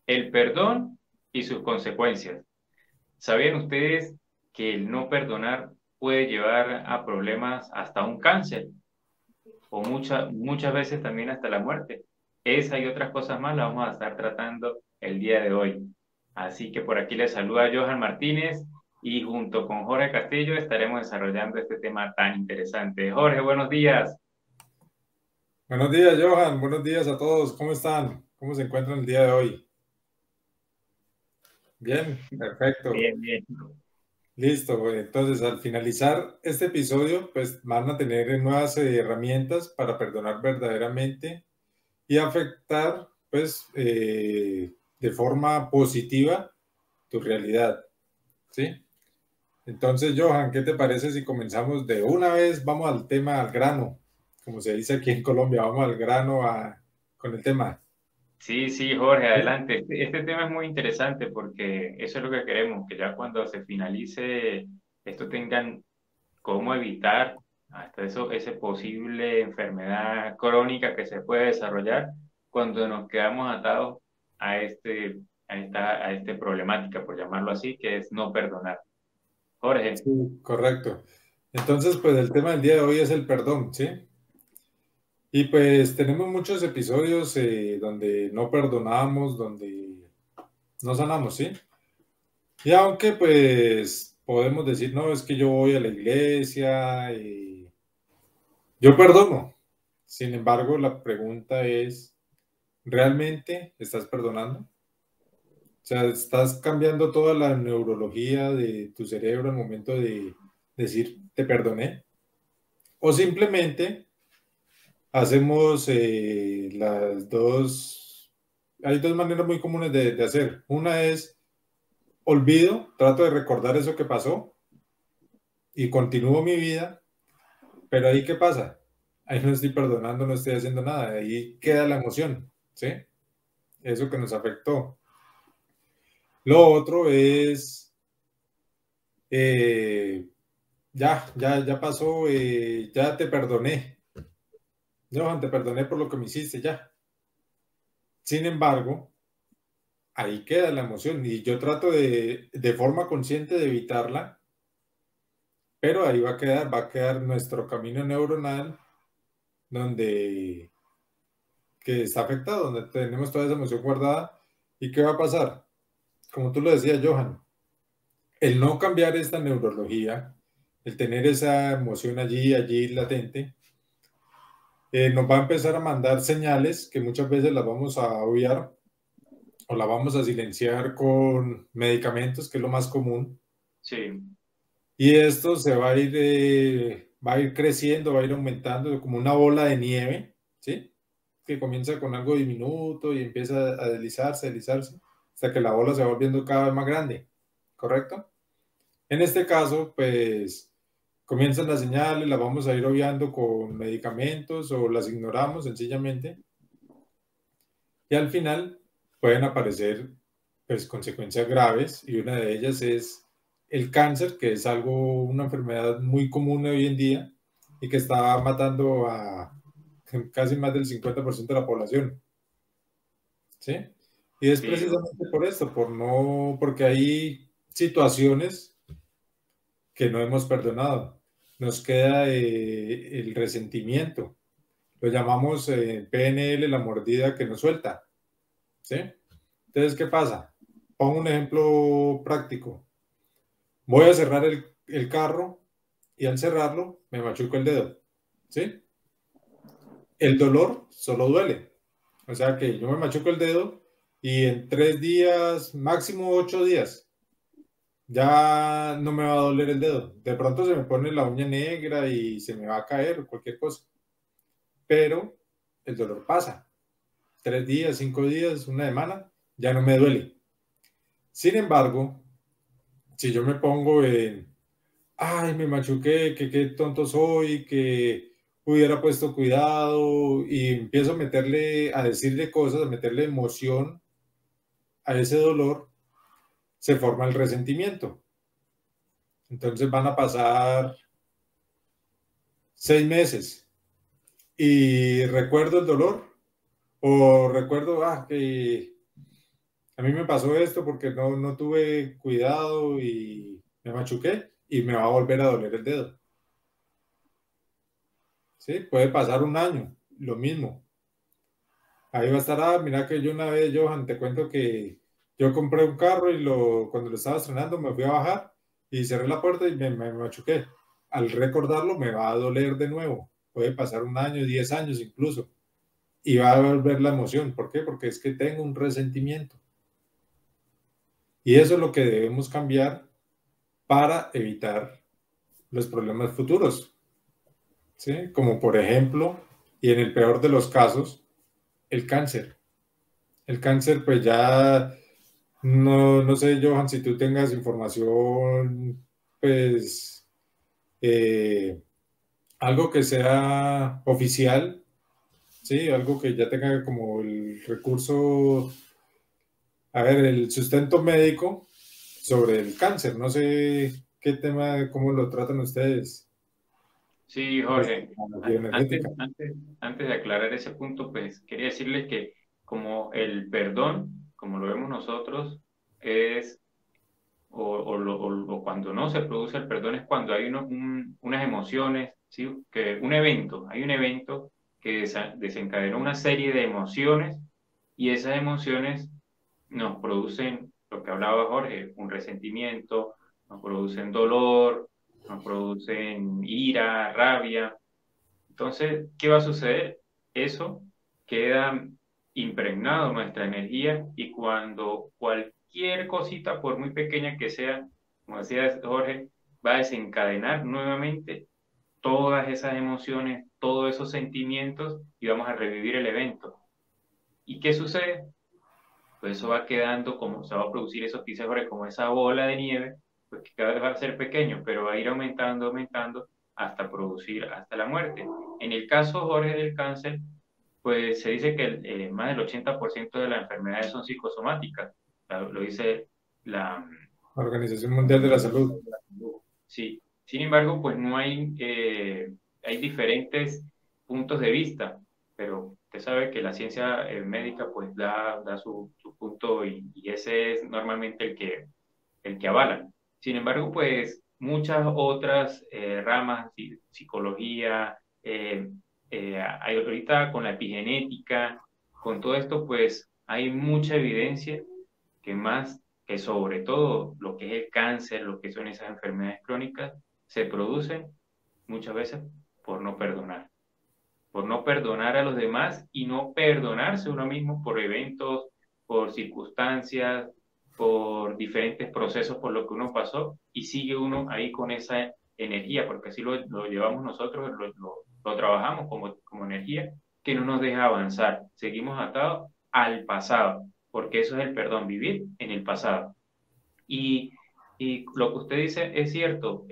el perdón y sus consecuencias. ¿Sabían ustedes que el no perdonar puede llevar a problemas hasta un cáncer o muchas veces también hasta la muerte? Esa y otras cosas más las vamos a estar tratando el día de hoy. Así que por aquí les saluda Johan Martínez y junto con Jorge Castillo estaremos desarrollando este tema tan interesante. Jorge, buenos días. Buenos días, Johan. Buenos días a todos. ¿Cómo están? ¿Cómo se encuentran el día de hoy? Bien, perfecto. Bien, bien. Listo. Bueno, entonces, al finalizar este episodio, pues van a tener nuevas herramientas para perdonar verdaderamente y afectar, pues, de forma positiva tu realidad. ¿Sí? Entonces, Johan, ¿qué te parece si comenzamos de una vez? Vamos al tema, al grano, como se dice aquí en Colombia, vamos al grano con el tema. Sí, sí, Jorge, ¿Sí? adelante. Este tema es muy interesante porque eso es lo que queremos, que ya cuando se finalice esto tengan cómo evitar hasta eso, esa posible enfermedad crónica que se puede desarrollar cuando nos quedamos atados a esta problemática, por llamarlo así, que es no perdonar. Jorge, Sí, correcto. Entonces, pues el tema del día de hoy es el perdón, ¿sí? Y pues tenemos muchos episodios donde no perdonamos, donde no sanamos, ¿sí? Y aunque pues podemos decir, no, es que yo voy a la iglesia y yo perdono. Sin embargo, la pregunta es, ¿realmente estás perdonando? O sea, ¿estás cambiando toda la neurología de tu cerebro al momento de decir, te perdoné? ¿O simplemente hacemos las dos? Hay dos maneras muy comunes de hacer. Una es olvido, trato de recordar eso que pasó y continúo mi vida, pero ahí ¿qué pasa? Ahí no estoy perdonando, no estoy haciendo nada, ahí queda la emoción, ¿sí? Eso que nos afectó. Lo otro es, eh, ya pasó, ya te perdoné. Johan, te perdoné por lo que me hiciste, ya. Sin embargo, ahí queda la emoción y yo trato de forma consciente de evitarla, pero ahí va a quedar nuestro camino neuronal donde que está afectado, donde tenemos toda esa emoción guardada. ¿Y qué va a pasar? Como tú lo decías, Johan, el no cambiar esta neurología, el tener esa emoción allí latente, nos va a empezar a mandar señales que muchas veces las vamos a obviar o la vamos a silenciar con medicamentos, que es lo más común. sí, Y esto se va a ir creciendo, va a ir aumentando como una bola de nieve, ¿sí? Que comienza con algo diminuto y empieza a deslizarse, deslizarse, hasta que la bola se va volviendo cada vez más grande, ¿correcto? En este caso, pues comienzan las señales, las vamos a ir obviando con medicamentos o las ignoramos sencillamente y al final pueden aparecer pues consecuencias graves y una de ellas es el cáncer, que es algo, una enfermedad muy común hoy en día y que está matando a casi más del 50% de la población, ¿sí? Y es sí, precisamente por esto, por no, porque hay situaciones que no hemos perdonado. Nos queda el resentimiento. Lo llamamos PNL, la mordida que nos suelta, ¿sí? Entonces, ¿qué pasa? Pongo un ejemplo práctico. Voy a cerrar el carro y al cerrarlo me machuco el dedo, ¿sí? El dolor solo duele. O sea que yo me machuco el dedo y en 3 días, máximo 8 días, ya no me va a doler el dedo. De pronto se me pone la uña negra y se me va a caer o cualquier cosa. Pero el dolor pasa. 3 días, 5 días, una semana, ya no me duele. Sin embargo, si yo me pongo en, ay, me machuqué, que qué tonto soy, que hubiera puesto cuidado y empiezo a meterle, a decirle cosas, a meterle emoción a ese dolor, se forma el resentimiento. Entonces van a pasar 6 meses y recuerdo el dolor o recuerdo que a mí me pasó esto porque no tuve cuidado y me machuqué y me va a volver a doler el dedo. ¿Sí? Puede pasar un año, lo mismo. Ahí va a estar, mira que yo una vez, Johan, te cuento que yo compré un carro y cuando lo estaba estrenando me fui a bajar y cerré la puerta y me machuqué. Al recordarlo me va a doler de nuevo. Puede pasar un año, 10 años incluso. Y va a volver la emoción. ¿Por qué? Porque es que tengo un resentimiento. Y eso es lo que debemos cambiar para evitar los problemas futuros. ¿Sí? Como por ejemplo, y en el peor de los casos, el cáncer. El cáncer, pues ya no sé, Johan, si tú tengas información, pues algo que sea oficial, ¿sí? Algo que ya tenga como el recurso, a ver, el sustento médico sobre el cáncer. No sé qué tema, cómo lo tratan ustedes, Sí, desde Jorge, la antes, bioenergética. antes, antes de aclarar ese punto, pues quería decirles que como el perdón, como lo vemos nosotros, es, o cuando no se produce el perdón es cuando hay unas emociones, ¿sí? Que un evento, hay un evento que desencadenó una serie de emociones y esas emociones nos producen, lo que hablaba Jorge, un resentimiento, nos producen dolor, nos producen ira, rabia. Entonces, ¿qué va a suceder? Eso queda impregnado en nuestra energía y cuando cualquier cosita, por muy pequeña que sea, como decía Jorge, va a desencadenar nuevamente todas esas emociones, todos esos sentimientos y vamos a revivir el evento. ¿Y qué sucede? Pues eso va quedando como se va a producir eso que dice Jorge, como esa bola de nieve, pues que cada vez va a ser pequeño, pero va a ir aumentando, aumentando hasta producir hasta la muerte. En el caso, Jorge, del cáncer, pues se dice que más del 80% de las enfermedades son psicosomáticas, lo dice la, La Organización Mundial de la Salud. sí. Sin embargo, pues no hay, hay diferentes puntos de vista, pero usted sabe que la ciencia médica pues da su punto y ese es normalmente el que avala. Sin embargo, pues muchas otras ramas, psicología, hay ahorita con la epigenética, con todo esto, pues hay mucha evidencia que más que sobre todo lo que es el cáncer, lo que son esas enfermedades crónicas, se producen muchas veces por no perdonar a los demás y no perdonarse uno mismo por eventos, por circunstancias, por diferentes procesos por lo que uno pasó y sigue uno ahí con esa energía, porque así lo llevamos nosotros, lo trabajamos como energía que no nos deja avanzar. Seguimos atados al pasado, porque eso es el perdón, vivir en el pasado. Y, y lo que usted dice es cierto,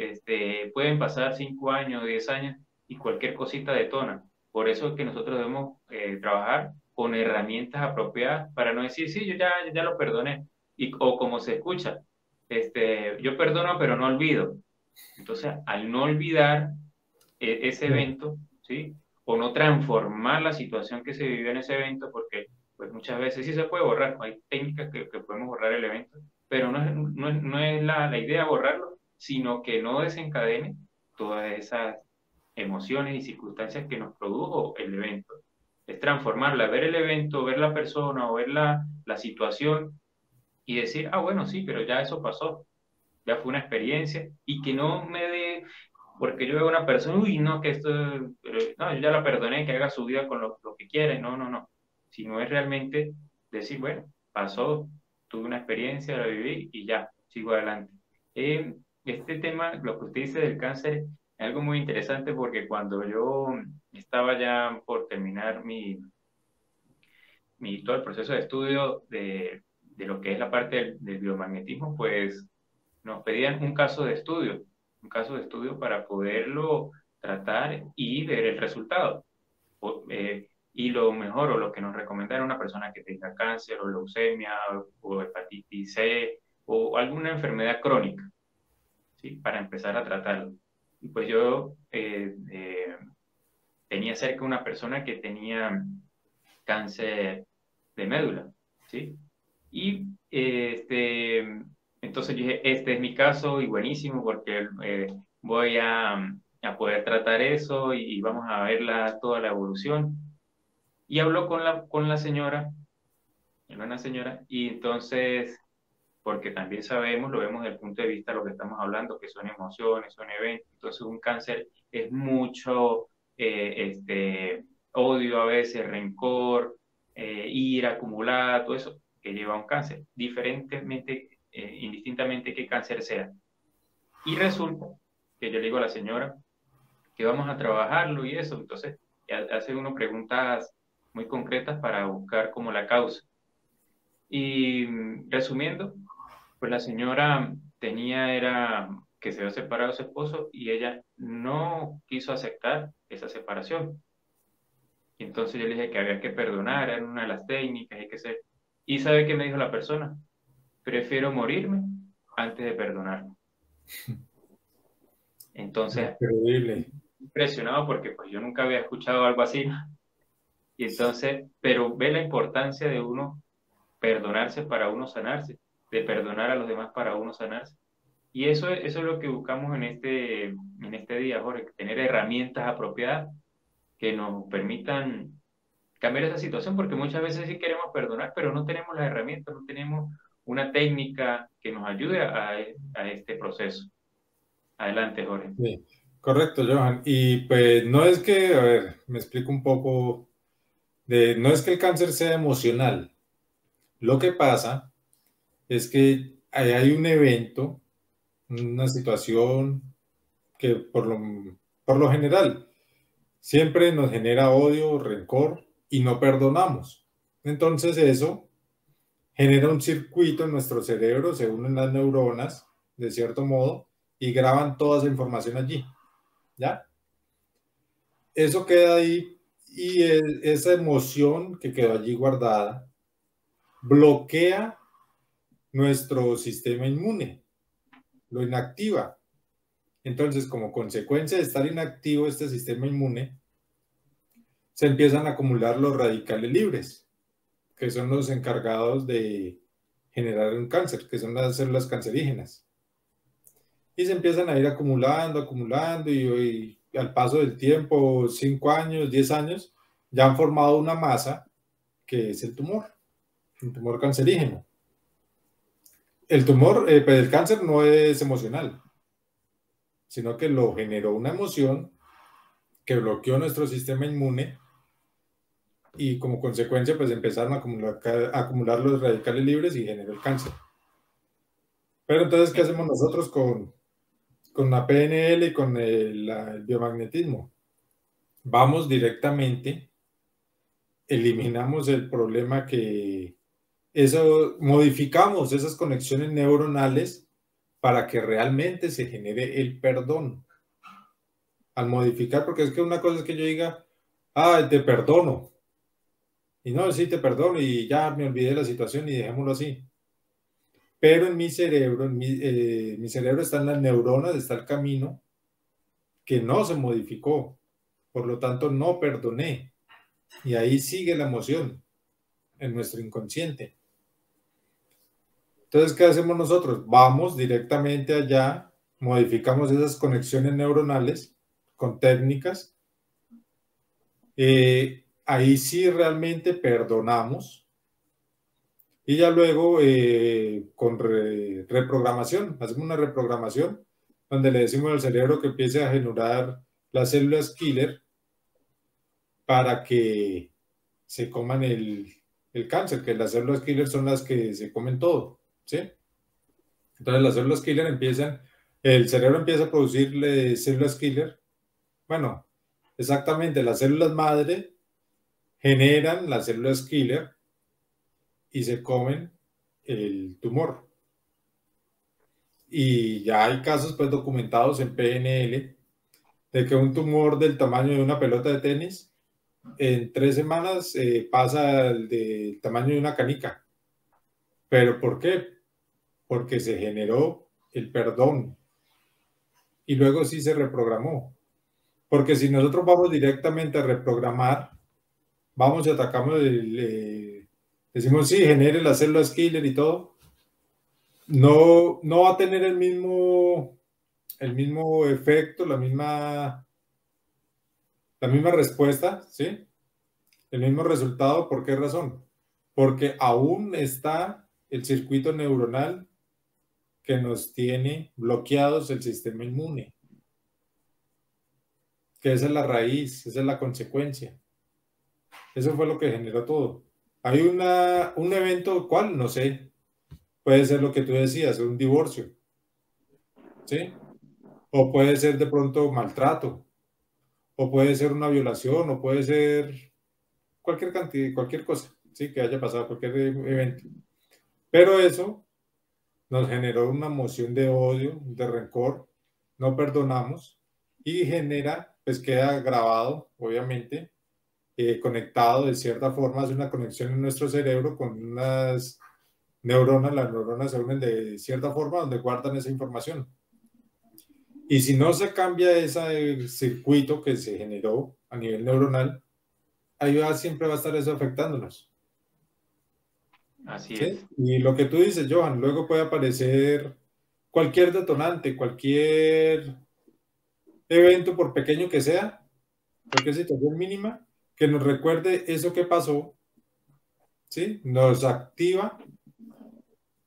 pueden pasar 5 años, 10 años y cualquier cosita detona. Por eso es que nosotros debemos trabajar con herramientas apropiadas para no decir, sí, yo ya lo perdoné. O como se escucha, yo perdono pero no olvido. Entonces, al no olvidar ese evento, ¿sí? O no transformar la situación que se vivió en ese evento, porque pues muchas veces sí se puede borrar, hay técnicas que podemos borrar el evento, pero no es la idea borrarlo, sino que no desencadene todas esas emociones y circunstancias que nos produjo el evento. Es transformarla, ver el evento, ver la persona o ver la situación y decir, ah, bueno, sí, pero ya eso pasó, ya fue una experiencia y que no me dé, porque yo veo a una persona, uy, no, que esto, no, yo ya la perdoné, que haga su vida con lo que quiere, no, no, no, sino es realmente decir, bueno, pasó, tuve una experiencia, la viví y ya, sigo adelante. Este tema, lo que usted dice del cáncer, es algo muy interesante porque cuando yo estaba ya por terminar todo el proceso de estudio de lo que es la parte del biomagnetismo, pues nos pedían un caso de estudio para poderlo tratar y ver el resultado. Y lo mejor o lo que nos recomendaron una persona que tenga cáncer o leucemia o hepatitis C o alguna enfermedad crónica, ¿sí? Para empezar a tratarlo. Y pues yo tenía cerca una persona que tenía cáncer de médula, ¿sí? Y entonces yo dije, este es mi caso y buenísimo porque voy a poder tratar eso y vamos a ver toda la evolución. Y habló con la señora, una señora, y entonces, porque también sabemos, lo vemos desde el punto de vista de lo que estamos hablando, que son emociones, son eventos, entonces un cáncer es mucho odio a veces, rencor, ira acumulada, todo eso que lleva a un cáncer, diferentemente, indistintamente qué cáncer sea. Y resulta que yo le digo a la señora que vamos a trabajarlo y eso, entonces hace uno preguntas muy concretas para buscar como la causa. Y resumiendo, pues la señora era que se había separado de su esposo y ella no quiso aceptar esa separación. Y entonces yo le dije que había que perdonar, era una de las técnicas, hay que ser. ¿Y sabe qué me dijo la persona? Prefiero morirme antes de perdonar. Entonces, Increíble. impresionado porque pues yo nunca había escuchado algo así. Y entonces, pero ve la importancia de uno perdonarse para uno sanarse, de perdonar a los demás para uno sanarse. Y eso es lo que buscamos en este día, Jorge, tener herramientas apropiadas que nos permitan cambiar esa situación, porque muchas veces sí queremos perdonar, pero no tenemos las herramientas, no tenemos una técnica que nos ayude a este proceso. Adelante, Jorge. Sí, correcto, Johan. Y pues no es que, a ver, me explico un poco no es que el cáncer sea emocional. Lo que pasa es que hay un evento, una situación que por lo general siempre nos genera odio, rencor y no perdonamos. Entonces eso genera un circuito en nuestro cerebro, se unen las neuronas, de cierto modo, y graban toda esa información allí. ¿Ya? Eso queda ahí y esa emoción que quedó allí guardada bloquea nuestro sistema inmune, lo inactiva. Entonces, como consecuencia de estar inactivo este sistema inmune, se empiezan a acumular los radicales libres, que son los encargados de generar un cáncer, que son las células cancerígenas. Y se empiezan a ir acumulando, acumulando, y al paso del tiempo, 5 años, 10 años, ya han formado una masa que es el tumor, un tumor cancerígeno. El tumor, pues el cáncer no es emocional, sino que lo generó una emoción que bloqueó nuestro sistema inmune y como consecuencia pues empezaron a acumular los radicales libres y generó el cáncer. Pero entonces, ¿qué hacemos nosotros con la PNL y con el biomagnetismo? Vamos directamente, eliminamos el problema modificamos esas conexiones neuronales para que realmente se genere el perdón. Al modificar, porque es que una cosa es que yo diga, te perdono. Y no, sí, te perdono y ya me olvidé de la situación y dejémoslo así. Pero en mi cerebro, mi cerebro está en las neuronas, está el camino que no se modificó. Por lo tanto, no perdoné. Y ahí sigue la emoción en nuestro inconsciente. Entonces, ¿qué hacemos nosotros? Vamos directamente allá, modificamos esas conexiones neuronales con técnicas. Ahí sí realmente perdonamos. Y ya luego con reprogramación, hacemos una reprogramación donde le decimos al cerebro que empiece a generar las células killer para que se coman el cáncer, que las células killer son las que se comen todo, ¿sí? Entonces las células killer el cerebro empieza a producir células killer. Bueno, exactamente, las células madre generan las células killer y se comen el tumor. Y ya hay casos pues documentados en PNL de que un tumor del tamaño de una pelota de tenis en 3 semanas pasa del tamaño de una canica. ¿Pero por qué? Porque se generó el perdón y luego sí se reprogramó. Porque si nosotros vamos directamente a reprogramar, vamos y atacamos decimos, sí, genere las células killer y todo, no va a tener el mismo efecto, la misma respuesta, ¿sí? El mismo resultado. ¿Por qué razón? Porque aún está el circuito neuronal que nos tiene bloqueados el sistema inmune, que esa es la raíz, esa es la consecuencia. Eso fue lo que generó todo. Hay un evento, ¿cuál? No sé. Puede ser lo que tú decías, un divorcio, ¿sí? O puede ser de pronto maltrato, o puede ser una violación, o puede ser cualquier cantidad, cualquier cosa, ¿sí? Que haya pasado, cualquier evento. Pero eso nos generó una emoción de odio, de rencor, no perdonamos y genera, pues queda grabado, obviamente, conectado de cierta forma, hace una conexión en nuestro cerebro con unas neuronas, las neuronas se unen de cierta forma donde guardan esa información. Y si no se cambia ese circuito que se generó a nivel neuronal, ahí siempre va a estar eso afectándonos. Así ¿Sí? es. Y lo que tú dices, Johan, luego puede aparecer cualquier detonante, cualquier evento, por pequeño que sea, cualquier situación mínima, que nos recuerde eso que pasó, ¿sí? Nos activa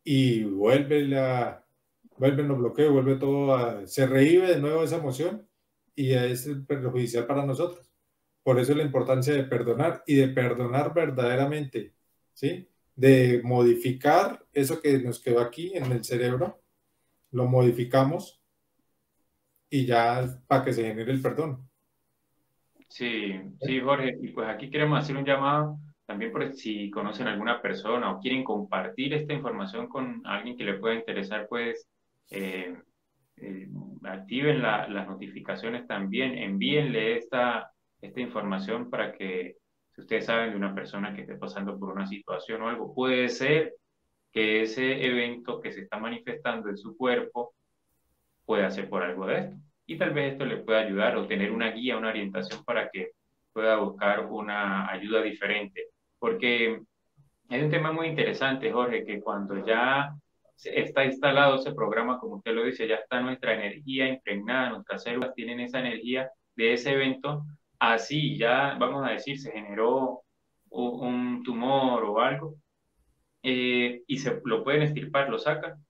y vuelve los bloqueos, vuelve todo, se revive de nuevo esa emoción y es perjudicial para nosotros. Por eso la importancia de perdonar y de perdonar verdaderamente, ¿sí? De modificar eso que nos quedó aquí en el cerebro, lo modificamos y ya para que se genere el perdón. Sí, sí, Jorge. Y pues aquí queremos hacer un llamado también por si conocen alguna persona o quieren compartir esta información con alguien que le pueda interesar, pues eh, eh, activen las notificaciones también, envíenle esta información para que, si ustedes saben de una persona que esté pasando por una situación o algo, puede ser que ese evento que se está manifestando en su cuerpo pueda ser por algo de esto. Y tal vez esto le pueda ayudar o tener una guía, una orientación para que pueda buscar una ayuda diferente. Porque hay un tema muy interesante, Jorge, que cuando ya está instalado ese programa, como usted lo dice, ya está nuestra energía impregnada, nuestras células tienen esa energía de ese evento, así ya, vamos a decir, se generó un tumor o algo, y se lo pueden extirpar, lo sacan,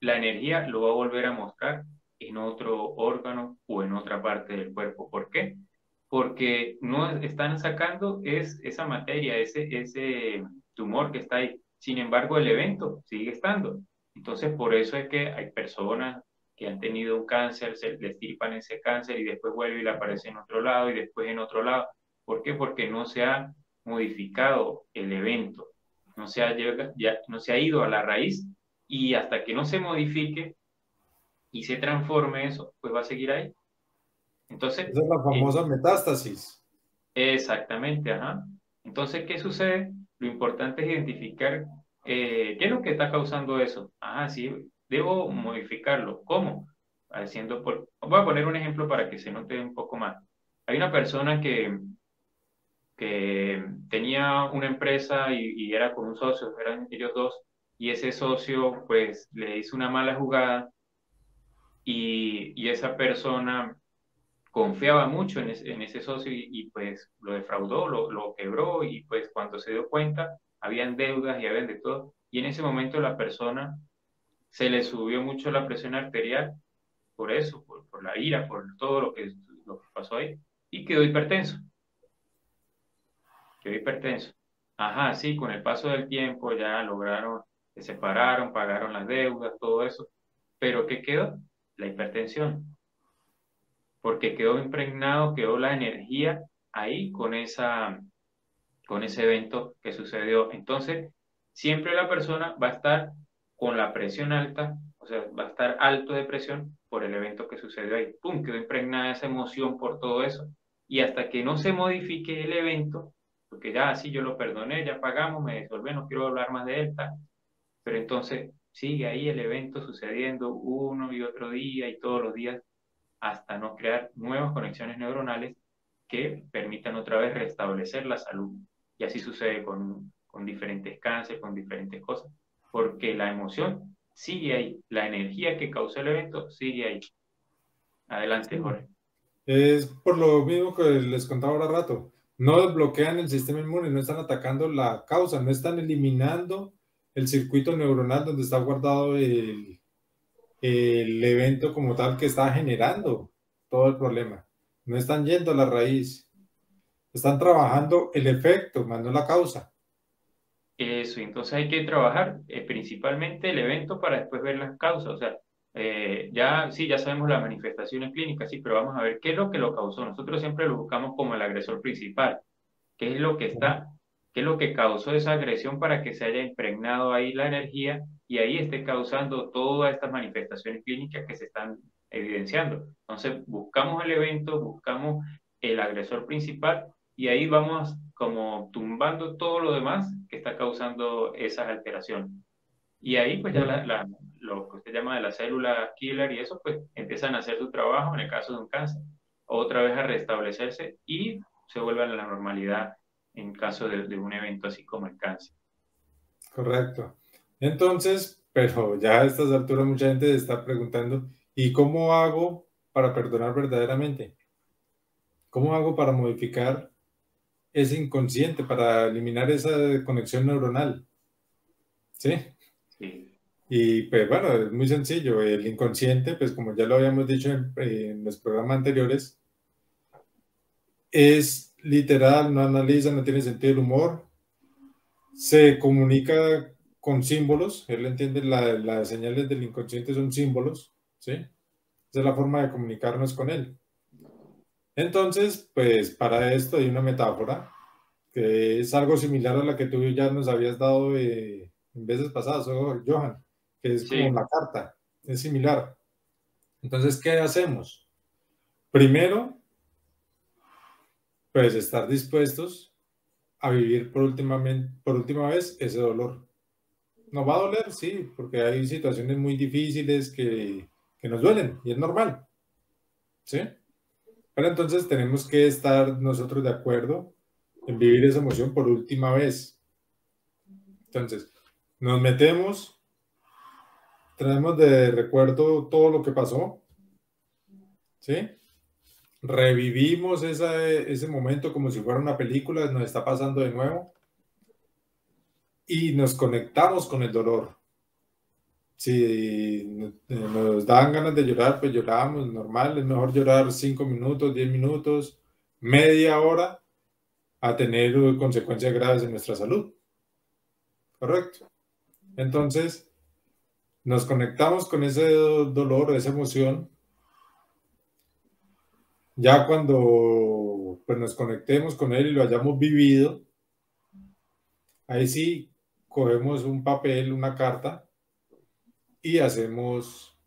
la energía lo va a volver a mostrar en otro órgano o en otra parte del cuerpo. ¿Por qué? Porque no están sacando esa materia, ese tumor que está ahí. Sin embargo, el evento sigue estando. Entonces, por eso es que hay personas que han tenido un cáncer, se les estirpan ese cáncer y después vuelve y le aparece en otro lado y después en otro lado. ¿Por qué? Porque no se ha modificado el evento, no se ha ido a la raíz y hasta que no se modifique y se transforme eso, pues va a seguir ahí. Entonces, Esa es la eh, famosa metástasis. exactamente, ajá. Entonces, ¿qué sucede? Lo importante es identificar qué es lo que está causando eso. Ajá, sí, debo modificarlo. ¿Cómo? Voy a poner un ejemplo para que se note un poco más. Hay una persona que tenía una empresa y era con un socio, eran ellos dos, y ese socio pues le hizo una mala jugada y esa persona confiaba mucho en ese socio pues lo defraudó, lo quebró y pues cuando se dio cuenta habían deudas y habían de todo y en ese momento la persona se le subió mucho la presión arterial por eso, por la ira, por todo lo que pasó ahí y quedó hipertenso. Ajá, sí, con el paso del tiempo ya lograron, se separaron, pagaron las deudas, todo eso, pero ¿qué quedó? La hipertensión porque quedó impregnado, quedó la energía ahí con ese evento que sucedió. Entonces, siempre la persona va a estar con la presión alta, o sea, va a estar alto de presión por el evento que sucedió ahí. ¡Pum! Quedó impregnada esa emoción por todo eso. Y hasta que no se modifique el evento, porque ya así yo lo perdoné, ya pagamos, me disolví, no quiero hablar más de él, tal. Pero entonces sigue ahí el evento sucediendo uno y otro día y todos los días hasta no crear nuevas conexiones neuronales que permitan otra vez restablecer la salud. Y así sucede con diferentes cánceres, con diferentes cosas, porque la emoción sigue ahí, la energía que causó el evento sigue ahí. Adelante, Sí. Jorge. Es por lo mismo que les contaba ahora rato. No desbloquean el sistema inmune, no están atacando la causa, no están eliminando el circuito neuronal donde está guardado el evento como tal que está generando todo el problema. No están yendo a la raíz, están trabajando el efecto, más no la causa. Eso, entonces hay que trabajar principalmente el evento para después ver las causas. O sea, ya sí, ya sabemos las manifestaciones clínicas, sí, pero vamos a ver qué es lo que lo causó. Nosotros siempre lo buscamos como el agresor principal. ¿Qué es lo que está, qué es lo que causó esa agresión para que se haya impregnado ahí la energía y ahí esté causando todas estas manifestaciones clínicas que se están evidenciando? Entonces, buscamos el evento, buscamos el agresor principal y ahí vamos como tumbando todo lo demás que está causando esas alteraciones. Y ahí pues ya lo que usted llama de la célula killer y eso pues empiezan a hacer su trabajo en el caso de un cáncer, otra vez a restablecerse y se vuelven a la normalidad en caso de un evento así como el cáncer. Correcto. Entonces, pero ya a estas alturas mucha gente se está preguntando, ¿y cómo hago para perdonar verdaderamente? ¿Cómo hago para modificar ese inconsciente, para eliminar esa conexión neuronal? ¿Sí? Sí, Y pues bueno, es muy sencillo. El inconsciente, pues como ya lo habíamos dicho en los programas anteriores, es literal, no analiza, no tiene sentido del humor, se comunica con símbolos, él entiende las señales del inconsciente son símbolos, ¿sí? Esa es la forma de comunicarnos con él. Entonces, pues para esto hay una metáfora que es algo similar a la que tú ya nos habías dado en veces pasadas, Johan, que es como sí, la carta, es similar. Entonces, ¿qué hacemos? Primero, pues estar dispuestos a vivir por última vez ese dolor. Nos va a doler, sí, porque hay situaciones muy difíciles que nos duelen y es normal, ¿sí? Pero entonces tenemos que estar nosotros de acuerdo en vivir esa emoción por última vez. Entonces, nos metemos, traemos de recuerdo todo lo que pasó, ¿sí? Revivimos ese momento como si fuera una película, nos está pasando de nuevo y nos conectamos con el dolor. Si nos dan ganas de llorar, pues lloramos, normal, es mejor llorar 5 minutos, 10 minutos, media hora a tener consecuencias graves en nuestra salud. Correcto. Entonces, nos conectamos con ese dolor, esa emoción. Ya cuando pues, nos conectemos con él y lo hayamos vivido, ahí sí cogemos un papel, una carta y hacemos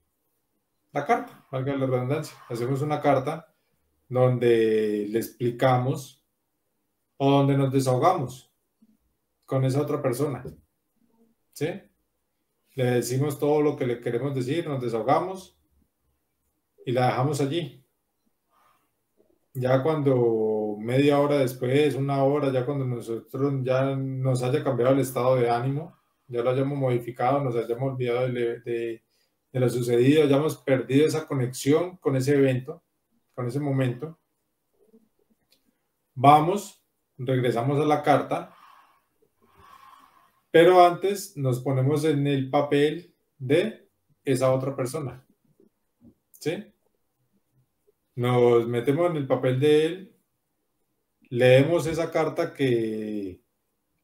la carta, valga la redundancia. Hacemos una carta donde le explicamos o donde nos desahogamos con esa otra persona. ¿Sí? Le decimos todo lo que le queremos decir, nos desahogamos y la dejamos allí. Ya cuando media hora después, una hora, ya cuando nosotros ya nos haya cambiado el estado de ánimo, ya lo hayamos modificado, nos hayamos olvidado de lo sucedido, hayamos perdido esa conexión con ese evento, con ese momento, vamos, regresamos a la carta, pero antes nos ponemos en el papel de esa otra persona, ¿sí? Nos metemos en el papel de él, leemos esa carta que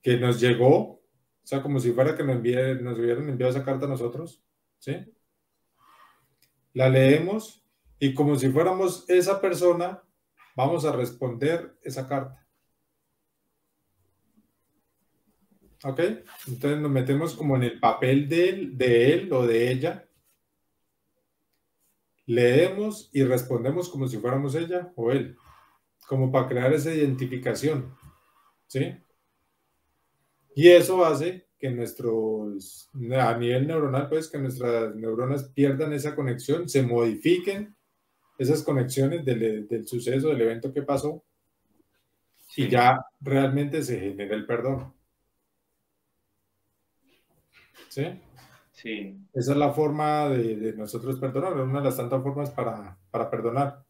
nos llegó, o sea, como si fuera que nos hubieran enviado esa carta a nosotros, ¿sí? La leemos y como si fuéramos esa persona, vamos a responder esa carta. ¿Ok? Entonces nos metemos como en el papel de él o de ella, leemos y respondemos como si fuéramos ella o él, como para crear esa identificación, ¿sí? Y eso hace que a nivel neuronal, pues que nuestras neuronas pierdan esa conexión, se modifiquen esas conexiones del suceso, del evento que pasó, y sí. ya realmente se genera el perdón. ¿sí? Sí, Esa es la forma de nosotros perdonar, una de las tantas formas para perdonar.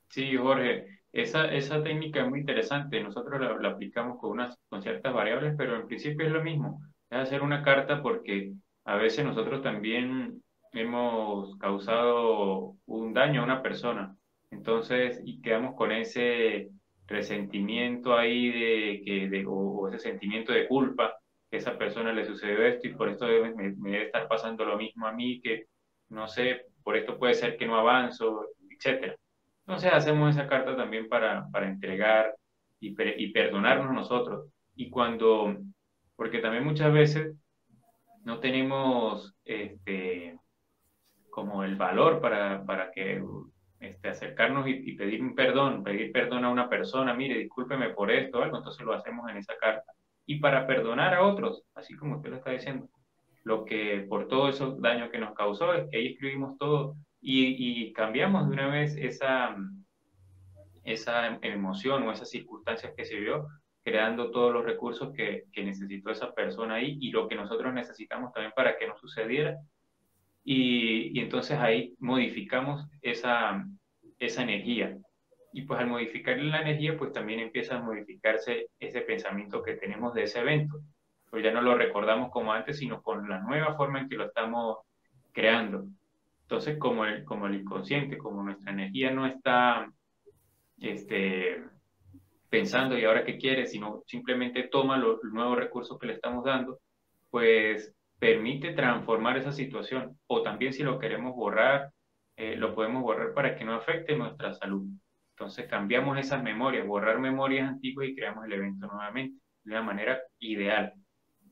sí, Jorge, esa técnica es muy interesante. Nosotros la aplicamos con ciertas variables, pero en principio es lo mismo. Es hacer una carta porque a veces nosotros también hemos causado un daño a una persona. Entonces, y quedamos con ese resentimiento ahí o ese sentimiento de culpa, que a esa persona le sucedió esto y por esto me debe estar pasando lo mismo a mí, que no sé, por esto puede ser que no avanzo, etcétera. Entonces hacemos esa carta también para entregar y perdonarnos nosotros. Y porque también muchas veces no tenemos como el valor para que acercarnos y pedir perdón a una persona, mire, discúlpeme por esto, algo, entonces lo hacemos en esa carta. Y para perdonar a otros, así como usted lo está diciendo, lo que por todo esos daños que nos causó, es que ahí escribimos todo y cambiamos de una vez esa emoción o esas circunstancias que se vio, creando todos los recursos que necesitó esa persona ahí y lo que nosotros necesitamos también para que no sucediera. Y entonces ahí modificamos esa energía. Y pues al modificar la energía, pues también empieza a modificarse ese pensamiento que tenemos de ese evento. Pues ya no lo recordamos como antes, sino con la nueva forma en que lo estamos creando. Entonces, como el inconsciente, como nuestra energía no está este, pensando y ahora qué quiere, sino simplemente toma los nuevos recursos que le estamos dando, pues permite transformar esa situación. O también si lo queremos borrar, lo podemos borrar para que no afecte nuestra salud. Entonces cambiamos esas memorias, borrar memorias antiguas y creamos el evento nuevamente de una manera ideal.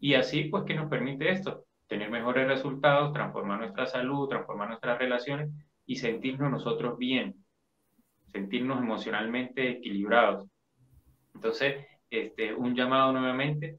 Y así, pues, ¿qué nos permite esto? Tener mejores resultados, transformar nuestra salud, transformar nuestras relaciones y sentirnos nosotros bien, sentirnos emocionalmente equilibrados. Entonces, un llamado nuevamente,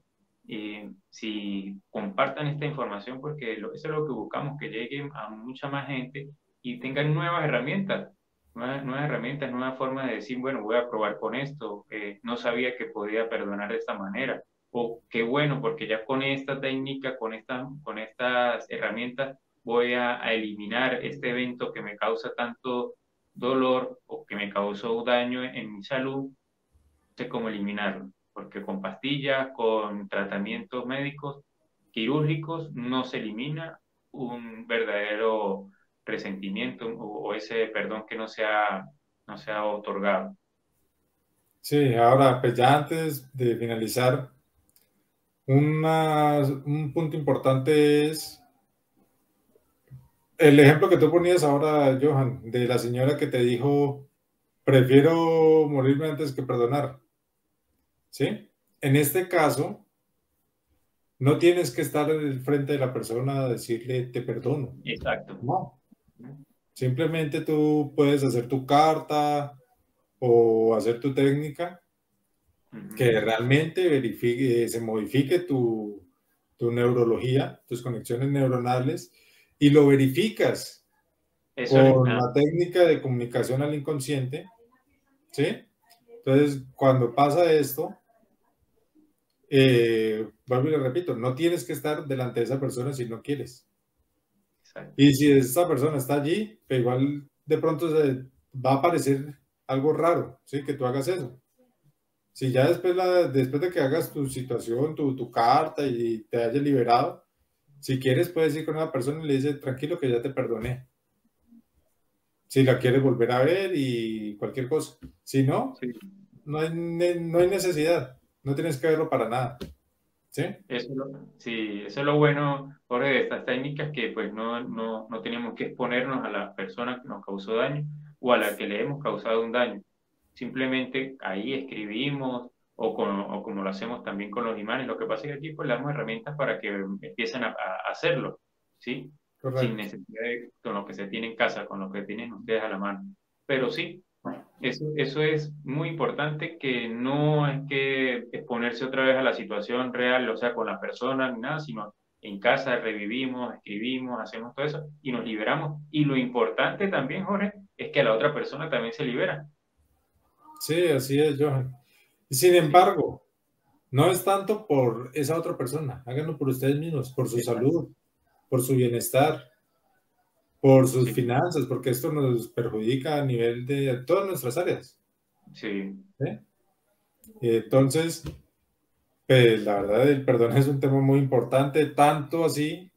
si compartan esta información, porque eso es lo que buscamos, que llegue a mucha más gente y tengan nuevas herramientas, nuevas formas de decir, bueno, voy a probar con esto, no sabía que podía perdonar de esta manera, o qué bueno, porque ya con esta técnica, con estas herramientas, voy a eliminar este evento que me causa tanto dolor o que me causó daño en mi salud, sé cómo eliminarlo, porque con pastillas, con tratamientos médicos, quirúrgicos, no se elimina un verdadero resentimiento o ese perdón que no se ha otorgado. Sí, ahora, pues ya antes de finalizar, un punto importante es el ejemplo que tú ponías ahora, Johan, de la señora que te dijo, prefiero morirme antes que perdonar, ¿sí? En este caso, no tienes que estar en el frente de la persona a decirle te perdono, Exacto. no. Simplemente tú puedes hacer tu carta o hacer tu técnica que realmente verifique, se modifique tu neurología, tus conexiones neuronales, y lo verificas Eso es, con la técnica de comunicación al inconsciente, ¿sí? Entonces, cuando pasa esto, vuelvo y le repito, no tienes que estar delante de esa persona si no quieres. exacto. Y si esa persona está allí, pues igual de pronto va a parecer algo raro, ¿sí? Que tú hagas eso. Si ya después de que hagas tu situación, tu carta y te hayas liberado, si quieres puedes ir con una persona y le dices, tranquilo que ya te perdoné. Si la quieres volver a ver y cualquier cosa. Si no, Sí. no hay necesidad. No tienes que verlo para nada. ¿Sí? Sí, eso es lo bueno, Jorge, de estas técnicas, que pues no tenemos que exponernos a la persona que nos causó daño o a la que le hemos causado un daño. Simplemente ahí escribimos o como lo hacemos también con los imanes. Lo que pasa es que aquí pues le damos herramientas para que empiecen a hacerlo, ¿sí? Sin Correcto. necesidad con lo que se tiene en casa, con lo que tienen ustedes a la mano. Pero sí, eso es muy importante, que no es que exponerse otra vez a la situación real, o sea, con la persona ni nada, sino en casa revivimos, escribimos, hacemos todo eso y nos liberamos. Y lo importante también, Jorge, es que la otra persona también se libera. Sí, así es, Johan. Sin Sí, embargo, No es tanto por esa otra persona, háganlo por ustedes mismos, por su Exacto. salud, por su bienestar, por sus Sí, finanzas, porque esto nos perjudica a nivel de todas nuestras áreas. sí, ¿Sí? Entonces, pues la verdad, el perdón es un tema muy importante, tanto así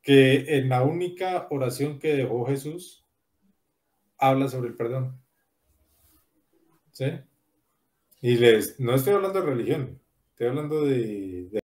que en la única oración que dejó Jesús, habla sobre el perdón. ¿Sí? Y no estoy hablando de religión, estoy hablando de